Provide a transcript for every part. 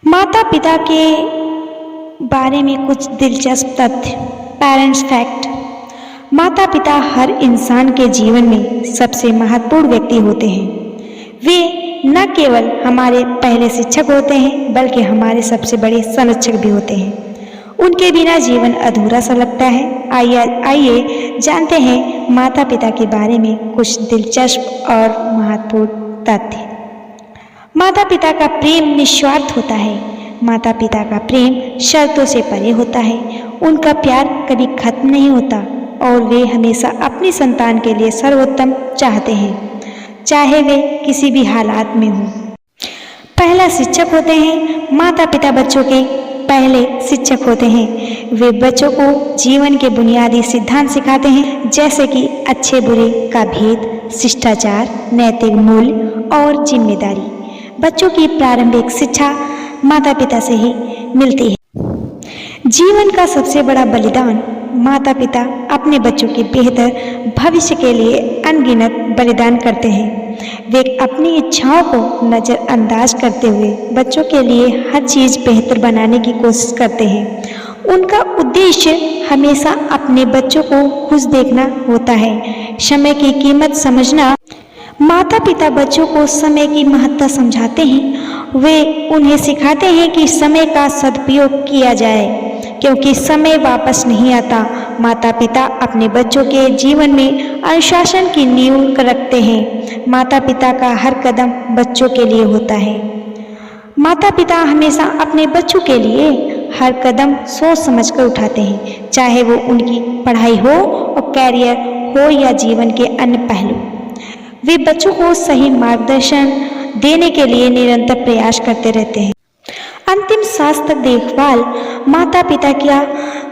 माता पिता के बारे में कुछ दिलचस्प तथ्य। Parents fact. माता पिता हर इंसान के जीवन में सबसे महत्वपूर्ण व्यक्ति होते हैं। वे न केवल हमारे पहले शिक्षक होते हैं बल्कि हमारे सबसे बड़े संरक्षक भी होते हैं। उनके बिना जीवन अधूरा सा लगता है। आइए जानते हैं माता पिता के बारे में कुछ दिलचस्प और महत्वपूर्ण तथ्य। माता पिता का प्रेम निस्वार्थ होता है। माता पिता का प्रेम शर्तों से परे होता है। उनका प्यार कभी खत्म नहीं होता और वे हमेशा अपनी संतान के लिए सर्वोत्तम चाहते हैं, चाहे वे किसी भी हालात में हों। पहला शिक्षक होते हैं। माता पिता बच्चों के पहले शिक्षक होते हैं। वे बच्चों को जीवन के बुनियादी सिद्धांत सिखाते हैं, जैसे कि अच्छे बुरे का भेद, शिष्टाचार, नैतिक मूल्य और जिम्मेदारी। बच्चों की प्रारंभिक शिक्षा माता पिता से ही मिलती है। जीवन का सबसे बड़ा बलिदान। माता पिता अपने बच्चों के बेहतर भविष्य के लिए अनगिनत बलिदान करते हैं। वे अपनी इच्छाओं को नज़रअंदाज करते हुए बच्चों के लिए हर चीज़ बेहतर बनाने की कोशिश करते हैं। उनका उद्देश्य हमेशा अपने बच्चों को खुश देखना होता है। समय की कीमत समझना। माता पिता बच्चों को समय की महत्ता समझाते हैं। वे उन्हें सिखाते हैं कि समय का सदुपयोग किया जाए, क्योंकि समय वापस नहीं आता। माता पिता अपने बच्चों के जीवन में अनुशासन की नींव रखते हैं। माता पिता का हर कदम बच्चों के लिए होता है। माता पिता हमेशा अपने बच्चों के लिए हर कदम सोच समझकर उठाते हैं, चाहे वो उनकी पढ़ाई हो और कैरियर हो या जीवन के अन्य पहलू। वे बच्चों को सही मार्गदर्शन देने के लिए निरंतर प्रयास करते रहते हैं। अंतिम सांस तक देखभाल। माता पिता का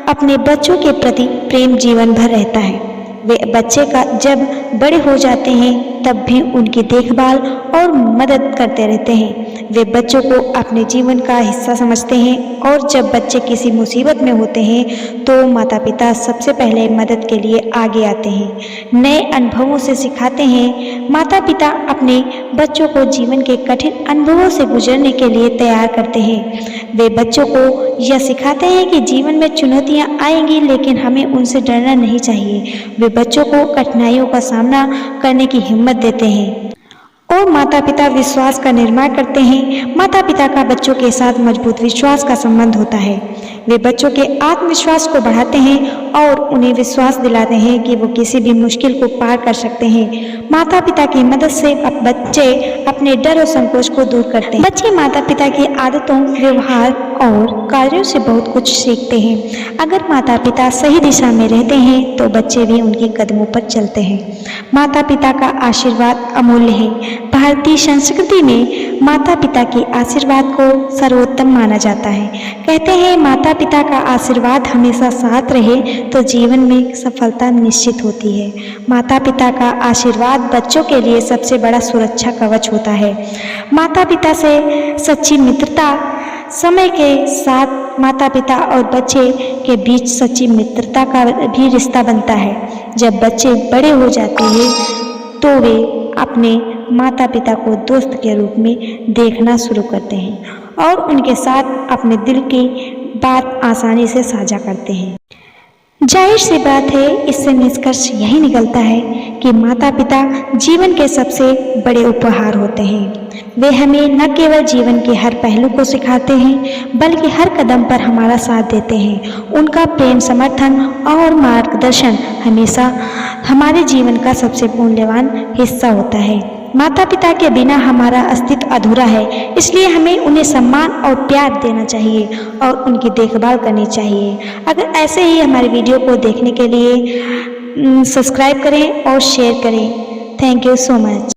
अपने बच्चों के प्रति प्रेम जीवन भर रहता है। वे बच्चे का जब बड़े हो जाते हैं तब भी उनकी देखभाल और मदद करते रहते हैं। वे बच्चों को अपने जीवन का हिस्सा समझते हैं और जब बच्चे किसी मुसीबत में होते हैं तो माता पिता सबसे पहले मदद के लिए आगे आते हैं, नए अनुभवों से सिखाते हैं। माता पिता अपने बच्चों को जीवन के कठिन अनुभवों से गुजरने के लिए तैयार करते हैं। वे बच्चों को यह सिखाते हैं कि जीवन में चुनौतियां आएंगी, लेकिन हमें उनसे डरना नहीं चाहिए। वे बच्चों को कठिनाइयों का सामना करने की हिम्मत देते हैं और माता पिता विश्वास का निर्माण करते हैं। माता पिता का बच्चों के साथ मजबूत विश्वास का संबंध होता है। वे बच्चों के आत्मविश्वास को बढ़ाते हैं और उन्हें विश्वास दिलाते हैं कि वो किसी भी मुश्किल को पार कर सकते हैं। माता पिता की मदद से बच्चे अपने डर और संकोच को दूर करते हैं। बच्चे माता पिता की आदतों, व्यवहार और कार्यों से बहुत कुछ सीखते हैं। अगर माता पिता सही दिशा में रहते हैं तो बच्चे भी उनके कदमों पर चलते हैं। माता पिता का आशीर्वाद अमूल्य है। भारतीय संस्कृति में माता पिता के आशीर्वाद को सर्वोत्तम माना जाता है। कहते हैं माता पिता का आशीर्वाद हमेशा साथ रहे तो जीवन में सफलता निश्चित होती है। माता पिता का आशीर्वाद बच्चों के लिए सबसे बड़ा सुरक्षा कवच होता है। माता पिता से सच्ची मित्रता। समय के साथ माता पिता और बच्चे के बीच सच्ची मित्रता का भी रिश्ता बनता है। जब बच्चे बड़े हो जाते हैं तो वे अपने माता पिता को दोस्त के रूप में देखना शुरू करते हैं और उनके साथ अपने दिल की बात आसानी से साझा करते हैं। जाहिर सी बात है, इससे निष्कर्ष यही निकलता है कि माता पिता जीवन के सबसे बड़े उपहार होते हैं। वे हमें न केवल जीवन के हर पहलू को सिखाते हैं बल्कि हर कदम पर हमारा साथ देते हैं। उनका प्रेम, समर्थन और मार्गदर्शन हमेशा हमारे जीवन का सबसे मूल्यवान हिस्सा होता है। माता पिता के बिना हमारा अस्तित्व अधूरा है, इसलिए हमें उन्हें सम्मान और प्यार देना चाहिए और उनकी देखभाल करनी चाहिए। अगर ऐसे ही हमारे वीडियो को देखने के लिए सब्सक्राइब करें और शेयर करें। Thank you so much.